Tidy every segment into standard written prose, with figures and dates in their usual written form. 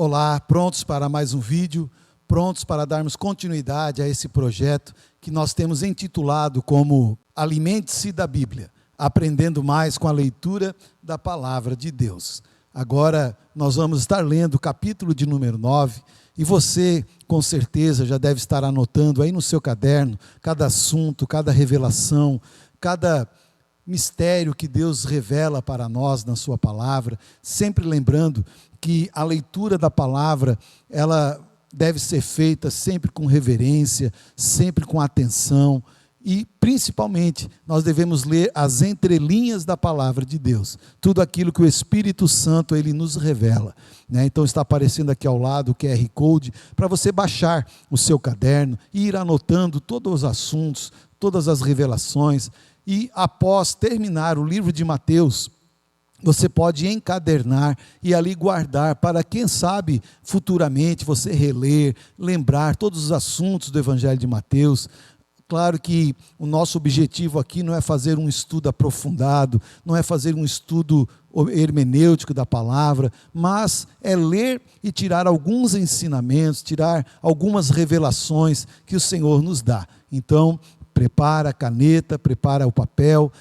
Olá, prontos para mais um vídeo, prontos para darmos continuidade a esse projeto que nós temos intitulado como Alimente-se da Bíblia, aprendendo mais com a leitura da Palavra de Deus. Agora nós vamos estar lendo o capítulo de número 9, e você com certeza já deve estar anotando aí no seu caderno cada assunto, cada revelação, cada mistério que Deus revela para nós na sua palavra, sempre lembrando que a leitura da palavra, ela deve ser feita sempre com reverência, sempre com atenção, e principalmente nós devemos ler as entrelinhas da palavra de Deus, tudo aquilo que o Espírito Santo ele nos revela, né? Então está aparecendo aqui ao lado o QR Code para você baixar o seu caderno e ir anotando todos os assuntos, todas as revelações, e após terminar o livro de Mateus, você pode encadernar e ali guardar para, quem sabe, futuramente você reler, lembrar todos os assuntos do Evangelho de Mateus. Claro que o nosso objetivo aqui não é fazer um estudo aprofundado, não é fazer um estudo hermenêutico da palavra, mas é ler e tirar alguns ensinamentos, tirar algumas revelações que o Senhor nos dá. Então, prepara a caneta, prepara o papel,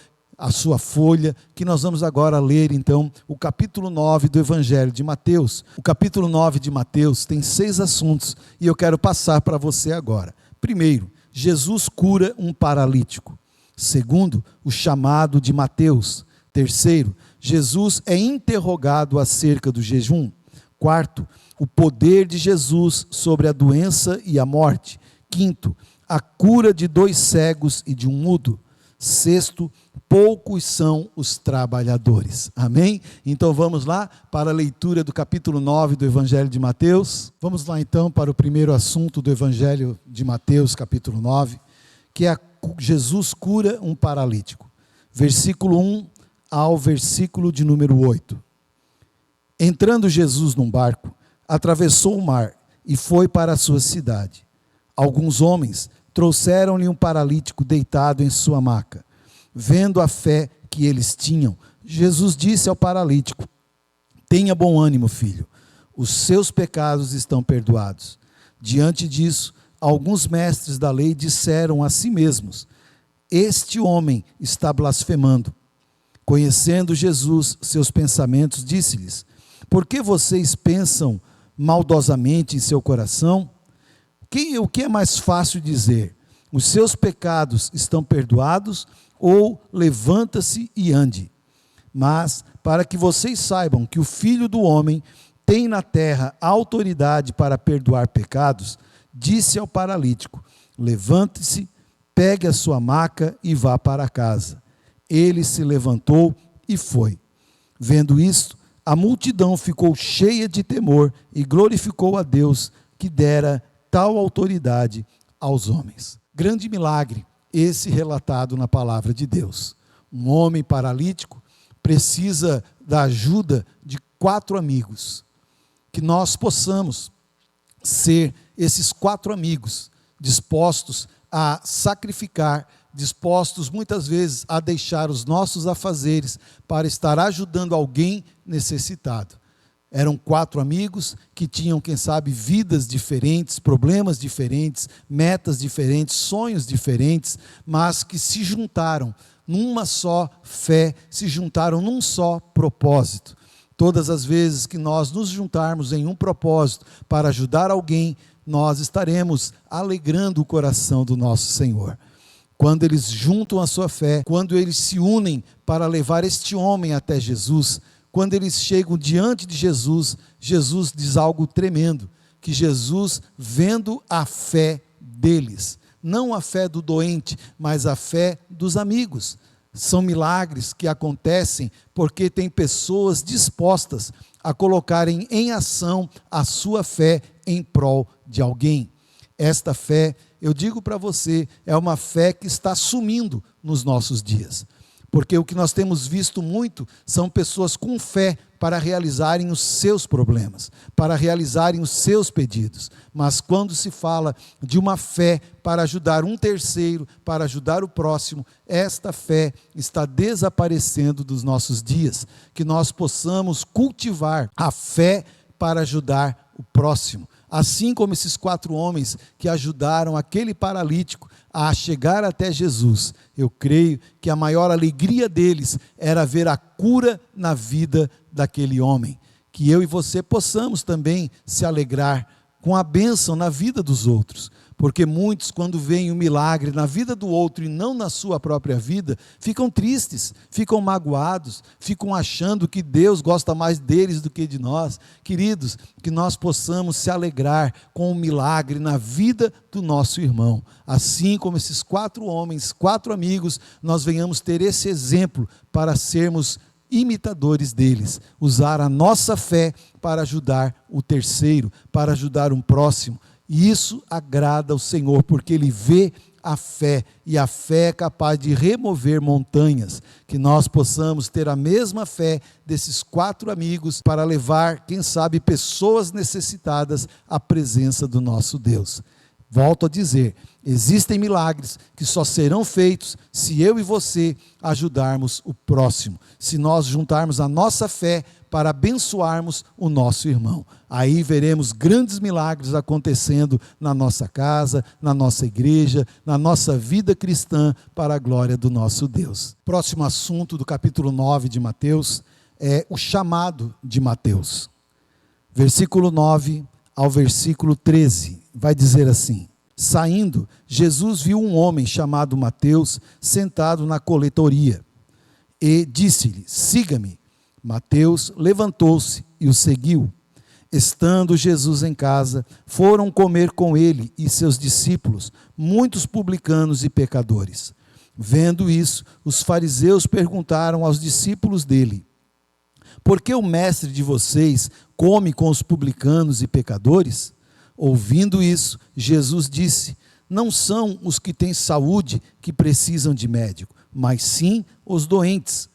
a sua folha, que nós vamos agora ler então o capítulo 9 do Evangelho de Mateus. O capítulo 9 de Mateus tem 6 assuntos e eu quero passar para você agora. Primeiro, Jesus cura um paralítico. Segundo, o chamado de Mateus. Terceiro, Jesus é interrogado acerca do jejum. Quarto, o poder de Jesus sobre a doença e a morte. Quinto, a cura de 2 cegos e de um mudo. Sexto, poucos são os trabalhadores. Amém? Então vamos lá para a leitura do capítulo 9 do Evangelho de Mateus. Vamos lá então para o primeiro assunto do Evangelho de Mateus, capítulo 9, que é Jesus cura um paralítico. Versículo 1 ao versículo de número 8. Entrando Jesus num barco, atravessou o mar e foi para a sua cidade. Alguns homens trouxeram-lhe um paralítico deitado em sua maca. Vendo a fé que eles tinham, Jesus disse ao paralítico: tenha bom ânimo, filho, os seus pecados estão perdoados. Diante disso, alguns mestres da lei disseram a si mesmos: este homem está blasfemando. Conhecendo Jesus seus pensamentos, disse-lhes: por que vocês pensam maldosamente em seu coração? O que é mais fácil dizer? Os seus pecados estão perdoados, ou levanta-se e ande? Mas, para que vocês saibam que o Filho do Homem tem na terra autoridade para perdoar pecados, disse ao paralítico: levante-se, pegue a sua maca e vá para casa. Ele se levantou e foi. Vendo isto, a multidão ficou cheia de temor e glorificou a Deus, que dera tal autoridade aos homens. Grande milagre esse relatado na palavra de Deus. Um homem paralítico precisa da ajuda de 4 amigos. Que nós possamos ser esses 4 amigos dispostos a sacrificar, dispostos muitas vezes a deixar os nossos afazeres para estar ajudando alguém necessitado. Eram 4 amigos que tinham, quem sabe, vidas diferentes, problemas diferentes, metas diferentes, sonhos diferentes, mas que se juntaram numa só fé, se juntaram num só propósito. Todas as vezes que nós nos juntarmos em um propósito para ajudar alguém, nós estaremos alegrando o coração do nosso Senhor. Quando eles juntam a sua fé, quando eles se unem para levar este homem até Jesus, quando eles chegam diante de Jesus, Jesus diz algo tremendo, que Jesus, vendo a fé deles, não a fé do doente, mas a fé dos amigos. São milagres que acontecem porque tem pessoas dispostas a colocarem em ação a sua fé em prol de alguém. Esta fé, eu digo para você, é uma fé que está sumindo nos nossos dias. Porque o que nós temos visto muito são pessoas com fé para realizarem os seus problemas, para realizarem os seus pedidos. Mas quando se fala de uma fé para ajudar um terceiro, para ajudar o próximo, esta fé está desaparecendo dos nossos dias. Que nós possamos cultivar a fé para ajudar o próximo. Assim como esses 4 homens que ajudaram aquele paralítico a chegar até Jesus, eu creio que a maior alegria deles era ver a cura na vida daquele homem. Que eu e você possamos também se alegrar com a bênção na vida dos outros. Porque muitos, quando veem o milagre na vida do outro e não na sua própria vida, ficam tristes, ficam magoados, ficam achando que Deus gosta mais deles do que de nós. Queridos, que nós possamos se alegrar com o milagre na vida do nosso irmão. Assim como esses 4 homens, 4 amigos, nós venhamos ter esse exemplo para sermos imitadores deles, usar a nossa fé para ajudar o terceiro, para ajudar um próximo. E isso agrada ao Senhor, porque Ele vê a fé, e a fé é capaz de remover montanhas. Que nós possamos ter a mesma fé desses 4 amigos para levar, quem sabe, pessoas necessitadas à presença do nosso Deus. Volto a dizer, existem milagres que só serão feitos se eu e você ajudarmos o próximo, se nós juntarmos a nossa fé para abençoarmos o nosso irmão. Aí veremos grandes milagres acontecendo na nossa casa, na nossa igreja, na nossa vida cristã, para a glória do nosso Deus. Próximo assunto do capítulo 9 de Mateus é o chamado de Mateus. Versículo 9 ao versículo 13, vai dizer assim: saindo, Jesus viu um homem chamado Mateus sentado na coletoria e disse-lhe: siga-me. Mateus levantou-se e o seguiu. Estando Jesus em casa, foram comer com ele e seus discípulos muitos publicanos e pecadores. Vendo isso, os fariseus perguntaram aos discípulos dele: por que o mestre de vocês come com os publicanos e pecadores? Ouvindo isso, Jesus disse: não são os que têm saúde que precisam de médico, mas sim os doentes.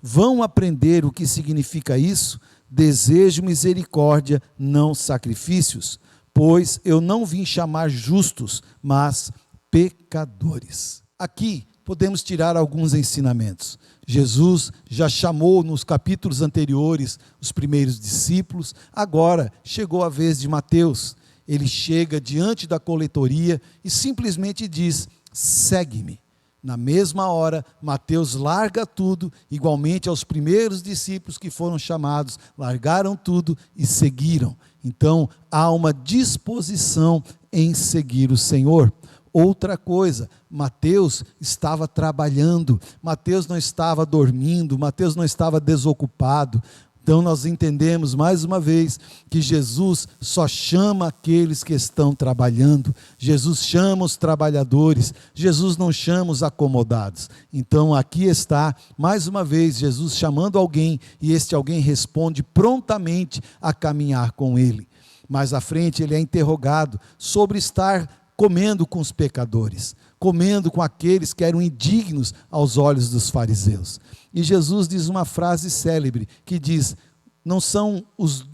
Vão aprender o que significa isso? Desejo misericórdia, não sacrifícios, pois eu não vim chamar justos, mas pecadores. Aqui podemos tirar alguns ensinamentos. Jesus já chamou nos capítulos anteriores os primeiros discípulos, agora chegou a vez de Mateus. Ele chega diante da coletoria e simplesmente diz: segue-me. Na mesma hora, Mateus larga tudo, igualmente aos primeiros discípulos que foram chamados, largaram tudo e seguiram. Então, há uma disposição em seguir o Senhor. Outra coisa, Mateus estava trabalhando, Mateus não estava dormindo, Mateus não estava desocupado. Então nós entendemos mais uma vez que Jesus só chama aqueles que estão trabalhando. Jesus chama os trabalhadores, Jesus não chama os acomodados. Então aqui está mais uma vez Jesus chamando alguém, e este alguém responde prontamente a caminhar com ele. Mais à frente ele é interrogado sobre estar comendo com os pecadores, comendo com aqueles que eram indignos aos olhos dos fariseus. E Jesus diz uma frase célebre, que diz: não são os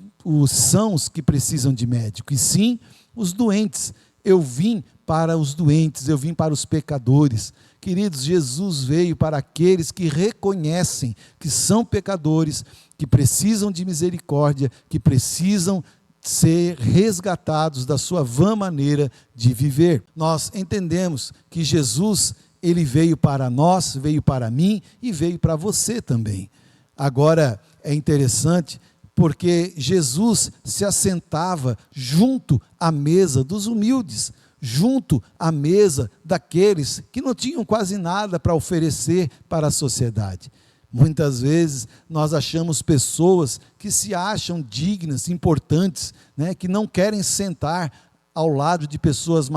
sãos que precisam de médico, e sim os doentes. Eu vim para os doentes, eu vim para os pecadores. Queridos, Jesus veio para aqueles que reconhecem que são pecadores, que precisam de misericórdia, que precisam ser resgatados da sua vã maneira de viver. Nós entendemos que Jesus, ele veio para nós, veio para mim e veio para você também. Agora, é interessante porque Jesus se assentava junto à mesa dos humildes, junto à mesa daqueles que não tinham quase nada para oferecer para a sociedade. Muitas vezes nós achamos pessoas que se acham dignas, importantes, que não querem sentar ao lado de pessoas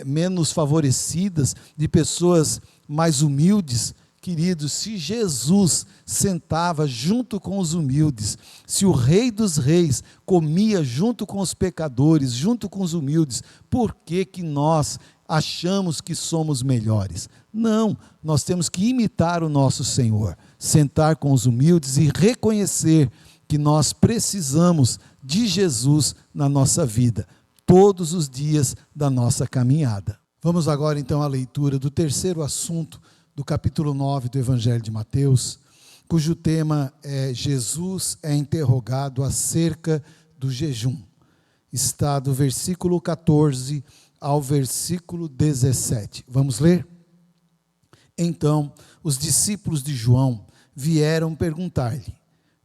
menos favorecidas, de pessoas mais humildes. Queridos, se Jesus sentava junto com os humildes, se o Rei dos Reis comia junto com os pecadores, junto com os humildes, por que que nós achamos que somos melhores? Não, nós temos que imitar o nosso Senhor, sentar com os humildes e reconhecer que nós precisamos de Jesus na nossa vida, todos os dias da nossa caminhada. Vamos agora então à leitura do terceiro assunto do capítulo 9 do Evangelho de Mateus, cujo tema é: Jesus é interrogado acerca do jejum. está do versículo 14 ao versículo 17. Vamos ler? Então, os discípulos de João vieram perguntar-lhe: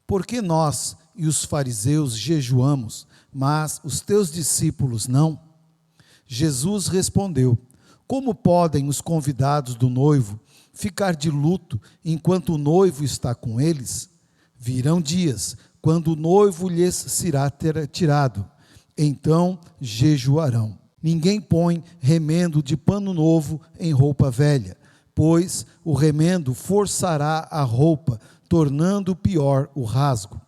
por que nós e os fariseus jejuamos, mas os teus discípulos não? Jesus respondeu: como podem os convidados do noivo ficar de luto enquanto o noivo está com eles? Virão dias quando o noivo lhes será tirado, então jejuarão. Ninguém põe remendo de pano novo em roupa velha, pois o remendo forçará a roupa, tornando pior o rasgo.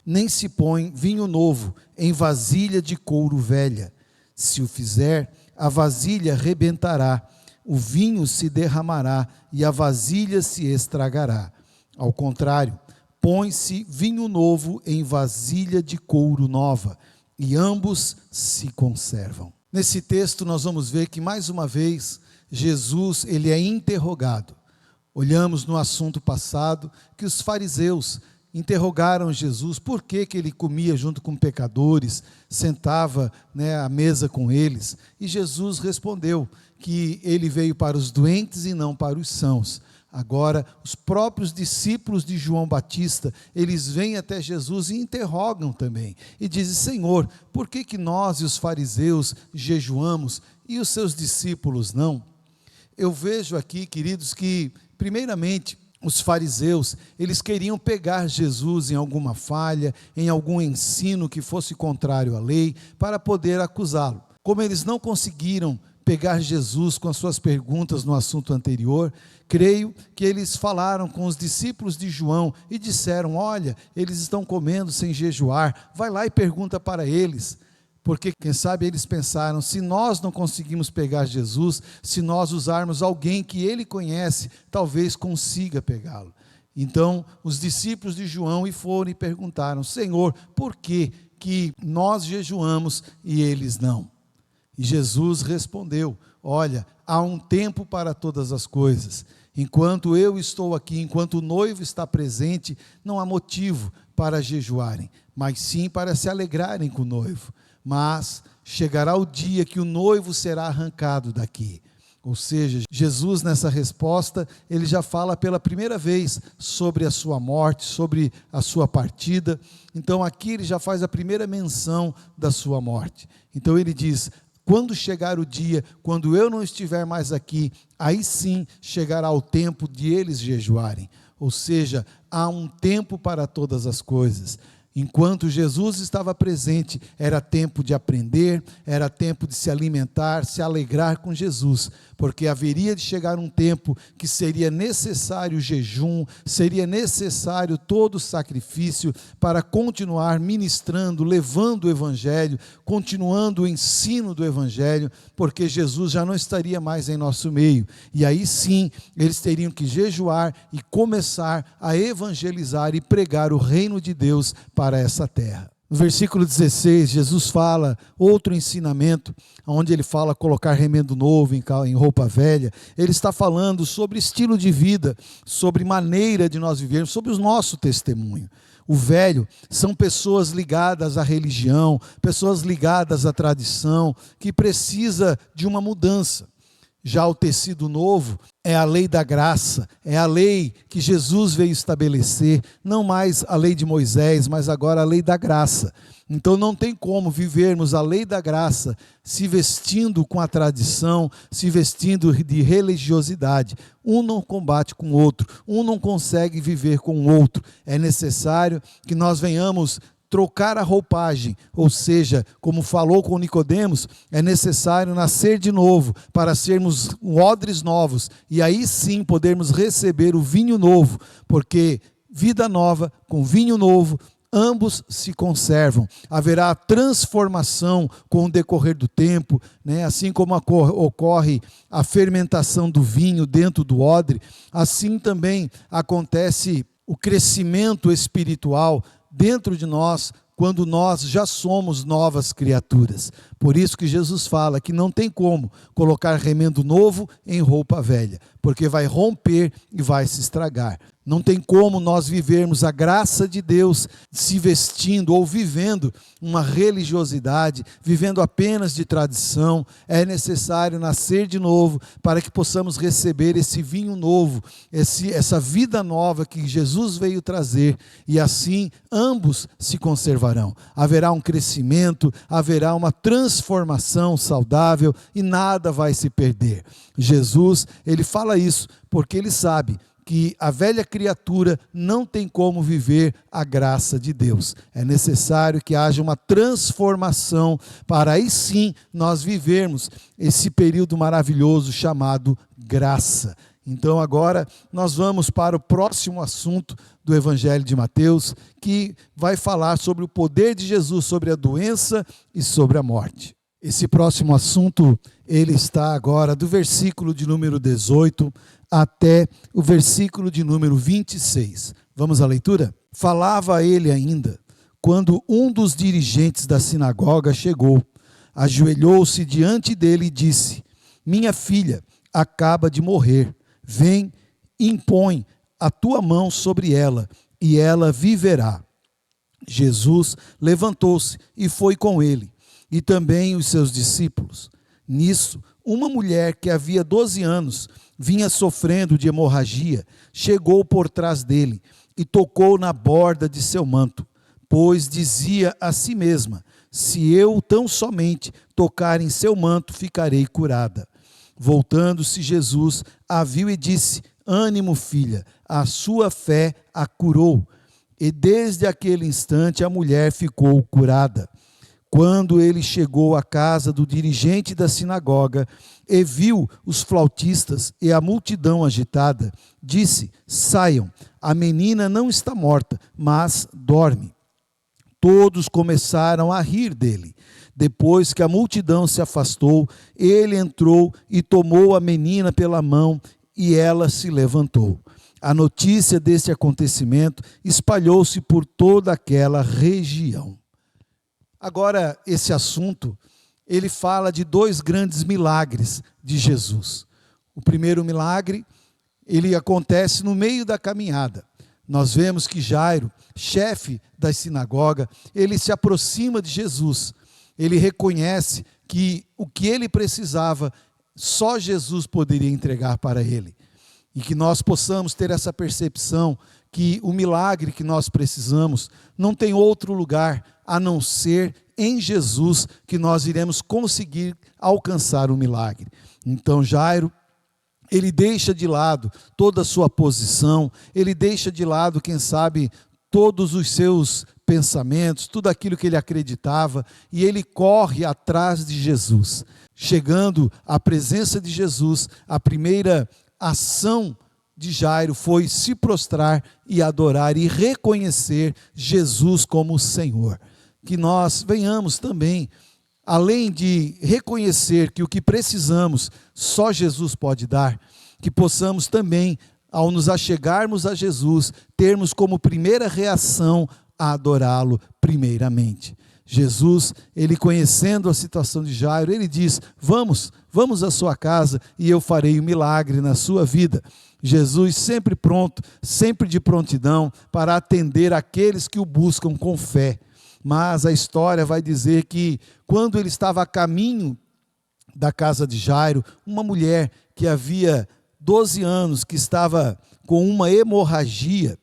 Nem se põe vinho novo em vasilha de couro velha. Se o fizer, a vasilha rebentará, o vinho se derramará e a vasilha se estragará. Ao contrário, põe-se vinho novo em vasilha de couro nova, e ambos se conservam. Nesse texto nós vamos ver que mais uma vez Jesus ele é interrogado. Olhamos no assunto passado que os fariseus interrogaram Jesus por que ele comia junto com pecadores, sentava à mesa com eles, e Jesus respondeu que ele veio para os doentes e não para os sãos. Agora, os próprios discípulos de João Batista, eles vêm até Jesus e interrogam também, e dizem: Senhor, por que nós e os fariseus jejuamos e os seus discípulos não? Eu vejo aqui, queridos, que primeiramente os fariseus, eles queriam pegar Jesus em alguma falha, em algum ensino que fosse contrário à lei, para poder acusá-lo. Como eles não conseguiram pegar Jesus com as suas perguntas no assunto anterior, creio que eles falaram com os discípulos de João e disseram: olha, eles estão comendo sem jejuar, vai lá e pergunta para eles. Porque, quem sabe, eles pensaram: se nós não conseguimos pegar Jesus, se nós usarmos alguém que ele conhece, talvez consiga pegá-lo. Então, os discípulos de João foram e perguntaram: Senhor, por que nós jejuamos e eles não? E Jesus respondeu: olha, há um tempo para todas as coisas. Enquanto eu estou aqui, enquanto o noivo está presente, não há motivo para jejuarem, mas sim para se alegrarem com o noivo. Mas chegará o dia que o noivo será arrancado daqui. Ou seja, Jesus nessa resposta, ele já fala pela primeira vez sobre a sua morte, sobre a sua partida. Então aqui ele já faz a primeira menção da sua morte. Então ele diz: quando chegar o dia, quando eu não estiver mais aqui, aí sim chegará o tempo de eles jejuarem. Ou seja, há um tempo para todas as coisas. Enquanto Jesus estava presente, era tempo de aprender, era tempo de se alimentar, se alegrar com Jesus, porque haveria de chegar um tempo que seria necessário o jejum, seria necessário todo o sacrifício para continuar ministrando, levando o Evangelho, continuando o ensino do Evangelho, porque Jesus já não estaria mais em nosso meio, e aí sim, eles teriam que jejuar e começar a evangelizar e pregar o reino de Deus para essa terra. No versículo 16, Jesus fala outro ensinamento, onde ele fala colocar remendo novo em roupa velha. Ele está falando sobre estilo de vida, sobre maneira de nós vivermos, sobre o nosso testemunho. O velho são pessoas ligadas à religião, pessoas ligadas à tradição, que precisa de uma mudança. Já o tecido novo é a lei da graça, é a lei que Jesus veio estabelecer, não mais a lei de Moisés, mas agora a lei da graça. Então não tem como vivermos a lei da graça se vestindo com a tradição, se vestindo de religiosidade. Um não combate com o outro, um não consegue viver com o outro. É necessário que nós venhamos trocar a roupagem, ou seja, como falou com Nicodemos, é necessário nascer de novo para sermos odres novos e aí sim podermos receber o vinho novo, porque vida nova com vinho novo, ambos se conservam. Haverá transformação com o decorrer do tempo, assim como ocorre a fermentação do vinho dentro do odre, assim também acontece o crescimento espiritual dentro de nós, quando nós já somos novas criaturas. Por isso que Jesus fala que não tem como colocar remendo novo em roupa velha, porque vai romper e vai se estragar. Não tem como nós vivermos a graça de Deus se vestindo ou vivendo uma religiosidade, vivendo apenas de tradição. É necessário nascer de novo para que possamos receber esse vinho novo, essa vida nova que Jesus veio trazer, e assim ambos se conservarão. Haverá um crescimento, haverá uma transformação saudável e nada vai se perder. Jesus, ele fala isso porque ele sabe que a velha criatura não tem como viver a graça de Deus. É necessário que haja uma transformação para aí sim nós vivermos esse período maravilhoso chamado graça. Então agora nós vamos para o próximo assunto do Evangelho de Mateus, que vai falar sobre o poder de Jesus sobre a doença e sobre a morte. Esse próximo assunto, ele está agora do versículo de número 18 até o versículo de número 26. Vamos à leitura? Falava ele ainda, quando um dos dirigentes da sinagoga chegou, ajoelhou-se diante dele e disse: minha filha acaba de morrer, vem, impõe a tua mão sobre ela, e ela viverá. Jesus levantou-se e foi com ele, e também os seus discípulos. Nisso, uma mulher que havia 12 anos vinha sofrendo de hemorragia, chegou por trás dele e tocou na borda de seu manto, pois dizia a si mesma: se eu tão somente tocar em seu manto, ficarei curada. Voltando-se, Jesus a viu e disse: ânimo, filha, a sua fé a curou. E desde aquele instante a mulher ficou curada. Quando ele chegou à casa do dirigente da sinagoga e viu os flautistas e a multidão agitada, disse: saiam, a menina não está morta, mas dorme. Todos começaram a rir dele. Depois que a multidão se afastou, ele entrou e tomou a menina pela mão, e ela se levantou. A notícia deste acontecimento espalhou-se por toda aquela região. Agora, esse assunto, ele fala de dois grandes milagres de Jesus. O primeiro milagre, ele acontece no meio da caminhada. Nós vemos que Jairo, chefe da sinagoga, ele se aproxima de Jesus. Ele reconhece que o que ele precisava, só Jesus poderia entregar para ele. E que nós possamos ter essa percepção que o milagre que nós precisamos não tem outro lugar a não ser em Jesus que nós iremos conseguir alcançar o milagre. Então Jairo, ele deixa de lado toda a sua posição, ele deixa de lado, quem sabe, todos os seus pensamentos, tudo aquilo que ele acreditava, e ele corre atrás de Jesus. Chegando à presença de Jesus, a primeira ação de Jairo foi se prostrar e adorar e reconhecer Jesus como Senhor. Que nós venhamos também, além de reconhecer que o que precisamos só Jesus pode dar, que possamos também, ao nos achegarmos a Jesus, termos como primeira reação a adorá-lo primeiramente. Jesus, ele conhecendo a situação de Jairo, ele diz: vamos à sua casa e eu farei um milagre na sua vida. Jesus sempre pronto, sempre de prontidão para atender aqueles que o buscam com fé. Mas a história vai dizer que quando ele estava a caminho da casa de Jairo, uma mulher que havia 12 anos, que estava com uma hemorragia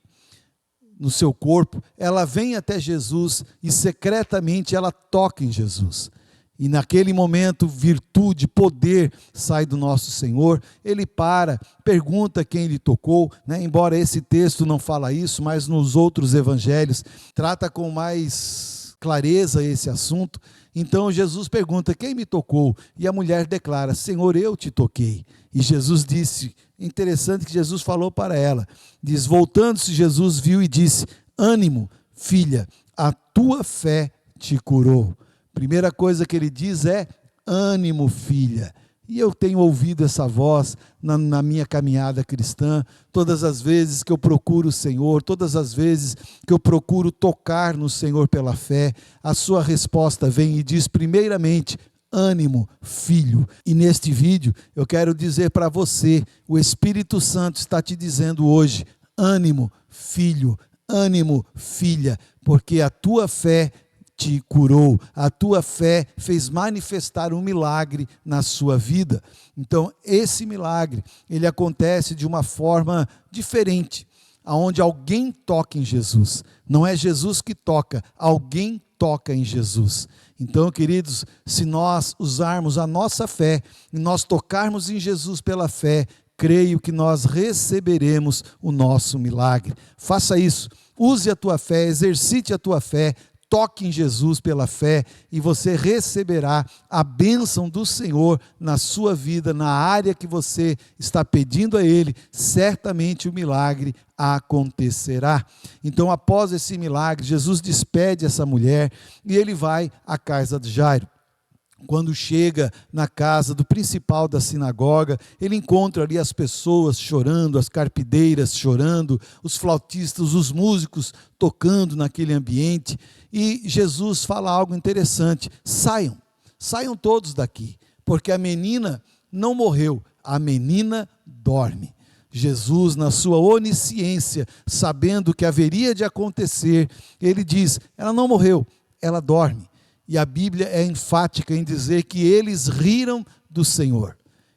no seu corpo, ela vem até Jesus e secretamente ela toca em Jesus. E naquele momento, virtude, poder sai do nosso Senhor. Ele para, pergunta quem lhe tocou, né? Embora esse texto não fala isso, mas nos outros evangelhos trata com mais clareza esse assunto. Então Jesus pergunta: quem me tocou? E a mulher declara: Senhor, eu te toquei. E Jesus disse, interessante que Jesus falou para ela, diz: voltando-se Jesus viu e disse: ânimo, filha, a tua fé te curou. Primeira coisa que ele diz é: ânimo, filha. E eu tenho ouvido essa voz na minha caminhada cristã, todas as vezes que eu procuro o Senhor, todas as vezes que eu procuro tocar no Senhor pela fé, a sua resposta vem e diz primeiramente: ânimo, filho. E neste vídeo eu quero dizer para você, o Espírito Santo está te dizendo hoje: ânimo, filho, ânimo, filha, porque a tua fé te curou, a tua fé fez manifestar um milagre na sua vida. Então, esse milagre, ele acontece de uma forma diferente, aonde alguém toca em Jesus. Não é Jesus que toca, alguém toca em Jesus. Então, queridos, se nós usarmos a nossa fé e nós tocarmos em Jesus pela fé, creio que nós receberemos o nosso milagre. Faça isso, use a tua fé, exercite a tua fé, toque em Jesus pela fé e você receberá a bênção do Senhor na sua vida, na área que você está pedindo a Ele, certamente o milagre acontecerá. Então, após esse milagre, Jesus despede essa mulher e ele vai à casa de Jairo. Quando chega na casa do principal da sinagoga, ele encontra ali as pessoas chorando, as carpideiras chorando, os flautistas, os músicos tocando naquele ambiente. E Jesus fala algo interessante: saiam todos daqui, porque a menina não morreu, a menina dorme. Jesus, na sua onisciência, sabendo o que haveria de acontecer, ele diz: ela não morreu, ela dorme. E a Bíblia é enfática em dizer que eles riram do Senhor.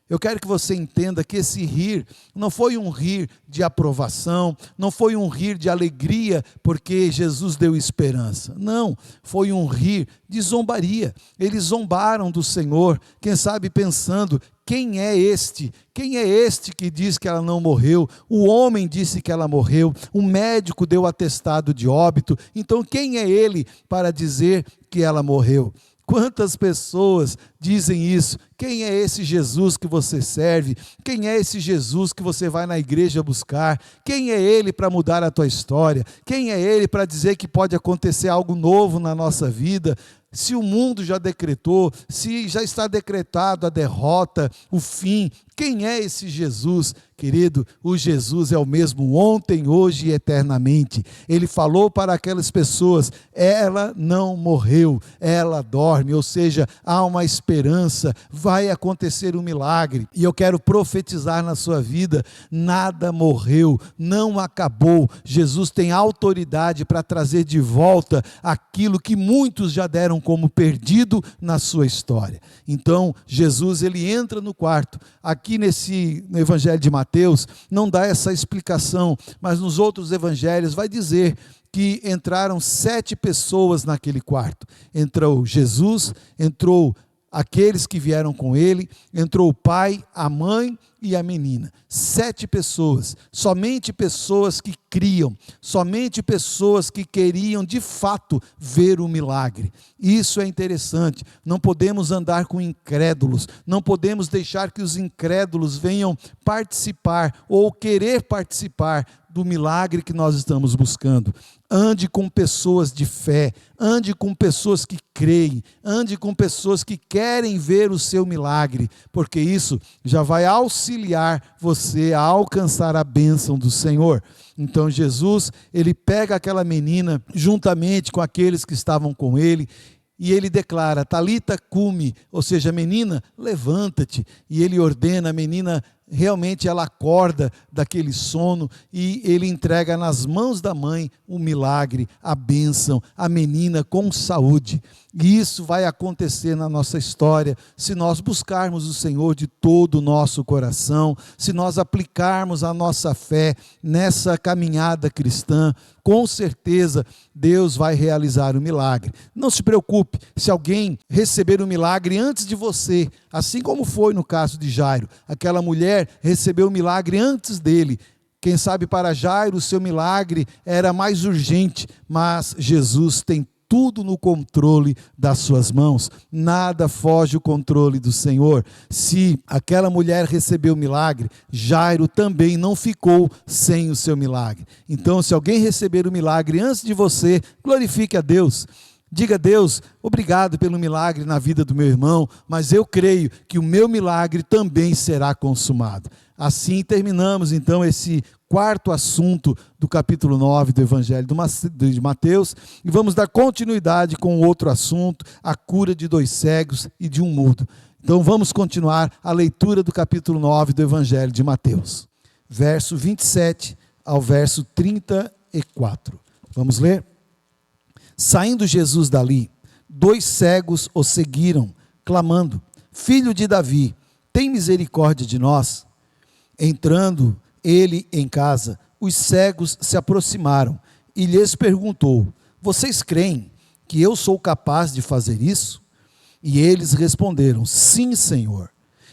Eu quero que você entenda que esse rir não foi um rir de aprovação, não foi um rir de alegria porque Jesus deu esperança. Não, foi um rir de zombaria. Eles zombaram do Senhor, quem sabe pensando: quem é este? Quem é este que diz que ela não morreu? O homem disse que ela morreu, o médico deu atestado de óbito, então quem é ele para dizer que ela morreu? Quantas pessoas dizem isso? Quem é esse Jesus que você serve? Quem é esse Jesus que você vai na igreja buscar? Quem é ele para mudar a tua história? Quem é ele para dizer que pode acontecer algo novo na nossa vida? Se o mundo já decretou, se já está decretado a derrota, o fim, quem é esse Jesus? Querido, o Jesus é o mesmo ontem, hoje e eternamente. Ele falou para aquelas pessoas: ela não morreu, ela dorme, ou seja, há uma esperança, vai acontecer um milagre. E eu quero profetizar na sua vida: nada morreu, não acabou. Jesus tem autoridade para trazer de volta aquilo que muitos já deram como perdido na sua história. Então, Jesus, ele entra no quarto. Aqui no Evangelho de Mateus, não dá essa explicação, mas nos outros evangelhos vai dizer que entraram 7 pessoas naquele quarto. Entrou Jesus, entrou aqueles que vieram com ele, entrou o pai, a mãe e a menina. 7 pessoas, somente pessoas que criam, somente pessoas que queriam de fato ver o milagre. Isso é interessante, não podemos andar com incrédulos, não podemos deixar que os incrédulos venham participar ou querer participar do milagre que nós estamos buscando. Ande com pessoas de fé, ande com pessoas que creem, ande com pessoas que querem ver o seu milagre, porque isso já vai auxiliar você a alcançar a bênção do Senhor. Então Jesus, ele pega aquela menina juntamente com aqueles que estavam com ele, e ele declara: Talita cumi, ou seja, menina, levanta-te. E ele ordena a menina, realmente ela acorda daquele sono e ele entrega nas mãos da mãe o milagre, a bênção, a menina com saúde. E isso vai acontecer na nossa história se nós buscarmos o Senhor de todo o nosso coração, se nós aplicarmos a nossa fé nessa caminhada cristã. Com certeza Deus vai realizar o milagre. Não se preocupe se alguém receber o milagre antes de você, assim como foi no caso de Jairo. Aquela mulher recebeu o milagre antes dele. Quem sabe para Jairo o seu milagre era mais urgente, mas Jesus tem tudo no controle das suas mãos, nada foge o controle do Senhor. Se aquela mulher recebeu o milagre, Jairo também não ficou sem o seu milagre. Então, se alguém receber o milagre antes de você, glorifique a Deus. Diga a Deus: obrigado pelo milagre na vida do meu irmão, mas eu creio que o meu milagre também será consumado. Assim terminamos então esse quarto assunto do capítulo 9 do Evangelho de Mateus, e vamos dar continuidade com outro assunto, a cura de 2 cegos e de um mudo. Então vamos continuar a leitura do capítulo 9 do Evangelho de Mateus. Verso 27 ao verso 34. Vamos ler? Saindo Jesus dali, 2 cegos o seguiram, clamando: Filho de Davi, tem misericórdia de nós. Entrando ele em casa, os cegos se aproximaram e lhes perguntou: Vocês creem que eu sou capaz de fazer isso? E eles responderam: Sim, Senhor.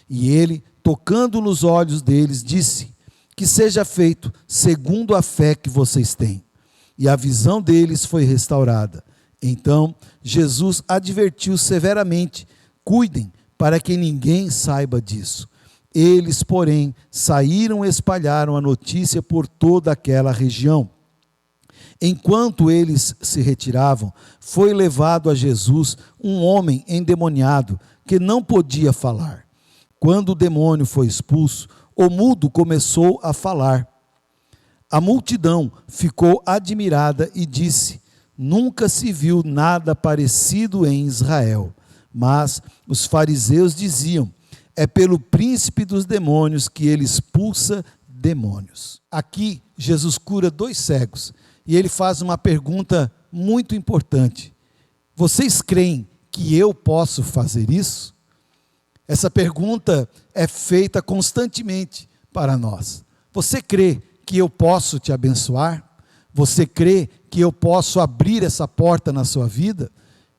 E ele, tocando nos olhos deles, disse: Que seja feito segundo a fé que vocês têm. E a visão deles foi restaurada. Então Jesus advertiu severamente: Cuidem para que ninguém saiba disso. Eles, porém, saíram e espalharam a notícia por toda aquela região. Enquanto eles se retiravam, foi levado a Jesus um homem endemoniado que não podia falar. Quando o demônio foi expulso, o mudo começou a falar. A multidão ficou admirada e disse: Nunca se viu nada parecido em Israel. Mas os fariseus diziam: É pelo príncipe dos demônios que ele expulsa demônios. Aqui, Jesus cura 2 cegos e ele faz uma pergunta muito importante: Vocês creem que eu posso fazer isso? Essa pergunta é feita constantemente para nós. Você crê que eu posso te abençoar? Você crê que eu posso abrir essa porta na sua vida?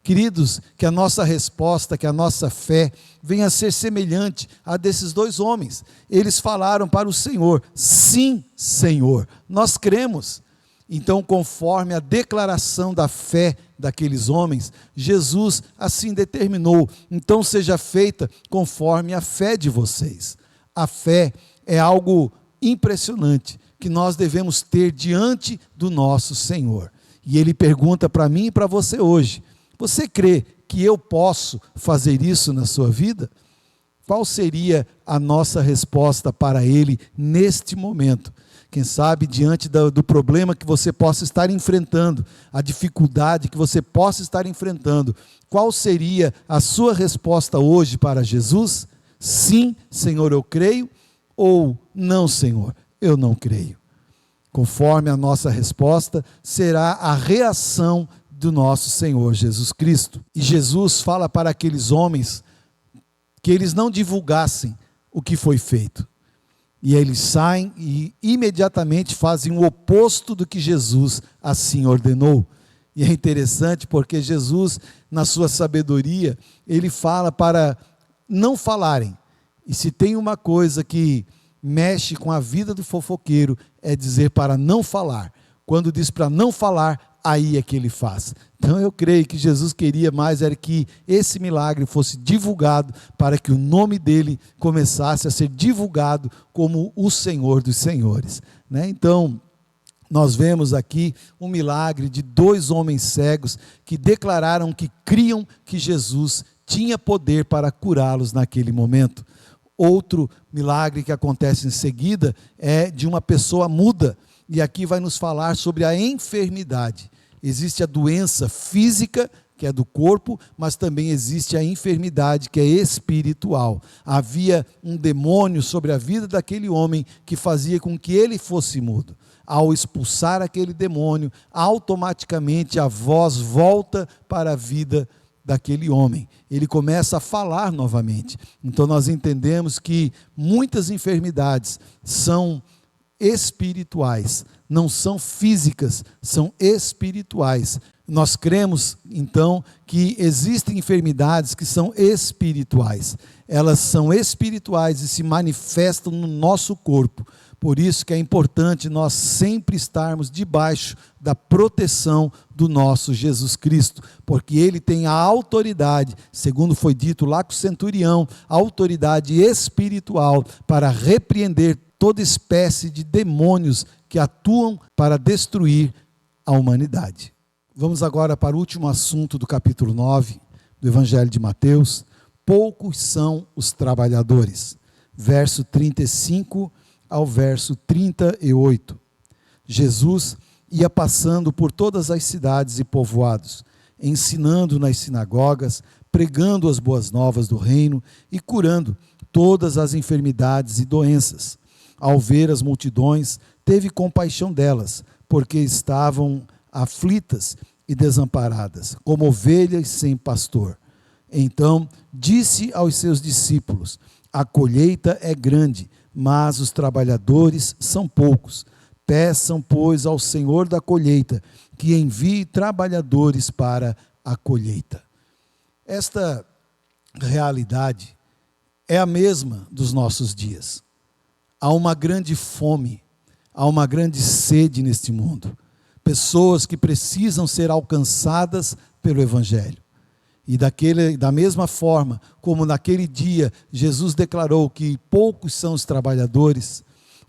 Queridos, que a nossa resposta, que a nossa fé venha a ser semelhante a desses 2 homens. Eles falaram para o Senhor: Sim, Senhor, nós cremos. Então, conforme a declaração da fé daqueles homens, Jesus assim determinou: Então seja feita conforme a fé de vocês. A fé é algo impressionante que nós devemos ter diante do nosso Senhor. E Ele pergunta para mim e para você hoje: Você crê que eu posso fazer isso na sua vida? Qual seria a nossa resposta para Ele neste momento? Quem sabe diante do problema que você possa estar enfrentando, a dificuldade que você possa estar enfrentando, qual seria a sua resposta hoje para Jesus? Sim, Senhor, eu creio, ou não, Senhor, eu não creio. Conforme a nossa resposta, será a reação do nosso Senhor Jesus Cristo. E Jesus fala para aqueles homens que eles não divulgassem o que foi feito. E eles saem e imediatamente fazem o oposto do que Jesus assim ordenou. E é interessante porque Jesus, na sua sabedoria, ele fala para não falarem. E se tem uma coisa que mexe com a vida do fofoqueiro, é dizer para não falar. Quando diz para não falar, aí é que ele faz. Então eu creio que Jesus queria mais era que esse milagre fosse divulgado, para que o nome dele começasse a ser divulgado como o Senhor dos Senhores, né? Então nós vemos aqui um milagre de 2 homens cegos que declararam que criam que Jesus tinha poder para curá-los naquele momento. Outro milagre que acontece em seguida é de uma pessoa muda, e aqui vai nos falar sobre a enfermidade. Existe a doença física, que é do corpo, mas também existe a enfermidade, que é espiritual. Havia um demônio sobre a vida daquele homem que fazia com que ele fosse mudo. Ao expulsar aquele demônio, automaticamente a voz volta para a vida daquele homem. Ele começa a falar novamente. Então nós entendemos que muitas enfermidades são espirituais, não são físicas, são espirituais. Nós cremos, então, que existem enfermidades que são espirituais. Elas são espirituais e se manifestam no nosso corpo. Por isso que é importante nós sempre estarmos debaixo da proteção do nosso Jesus Cristo, porque Ele tem a autoridade, segundo foi dito lá com o centurião, a autoridade espiritual para repreender toda espécie de demônios que atuam para destruir a humanidade. Vamos agora para o último assunto do capítulo 9 do Evangelho de Mateus. Poucos são os trabalhadores. Verso 35 ao verso 38. Jesus ia passando por todas as cidades e povoados, ensinando nas sinagogas, pregando as boas novas do reino e curando todas as enfermidades e doenças. Ao ver as multidões, teve compaixão delas, porque estavam aflitas e desamparadas, como ovelhas sem pastor. Então disse aos seus discípulos: a colheita é grande, mas os trabalhadores são poucos. Peçam, pois, ao Senhor da colheita que envie trabalhadores para a colheita. Esta realidade é a mesma dos nossos dias. Há uma grande fome, há uma grande sede neste mundo. Pessoas que precisam ser alcançadas pelo Evangelho. E da mesma forma como naquele dia Jesus declarou que poucos são os trabalhadores,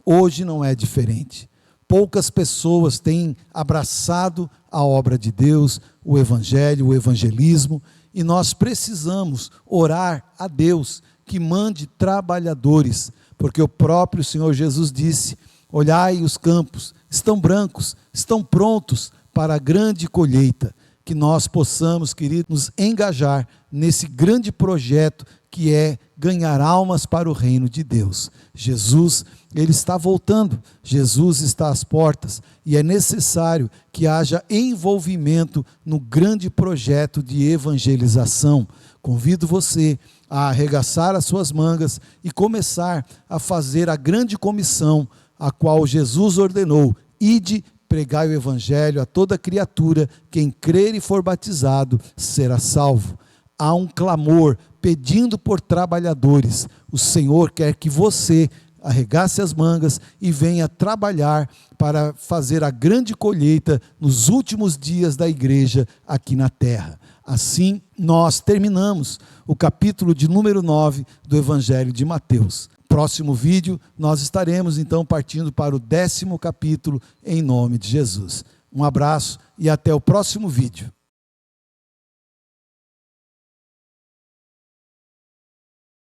hoje não é diferente. Poucas pessoas têm abraçado a obra de Deus, o Evangelho, o evangelismo, e nós precisamos orar a Deus que mande trabalhadores, porque o próprio Senhor Jesus disse: olhai os campos, estão brancos, estão prontos para a grande colheita. Que nós possamos, queridos, nos engajar nesse grande projeto que é ganhar almas para o reino de Deus. Jesus, ele está voltando, Jesus está às portas e é necessário que haja envolvimento no grande projeto de evangelização. Convido você a arregaçar as suas mangas e começar a fazer a grande comissão a qual Jesus ordenou: ide, pregai o evangelho a toda criatura, quem crer e for batizado será salvo. Há um clamor pedindo por trabalhadores. O Senhor quer que você arregace as mangas e venha trabalhar para fazer a grande colheita nos últimos dias da igreja aqui na terra. Assim, nós terminamos o capítulo de número 9 do Evangelho de Mateus. Próximo vídeo, nós estaremos então partindo para o 10º capítulo, em nome de Jesus. Um abraço e até o próximo vídeo.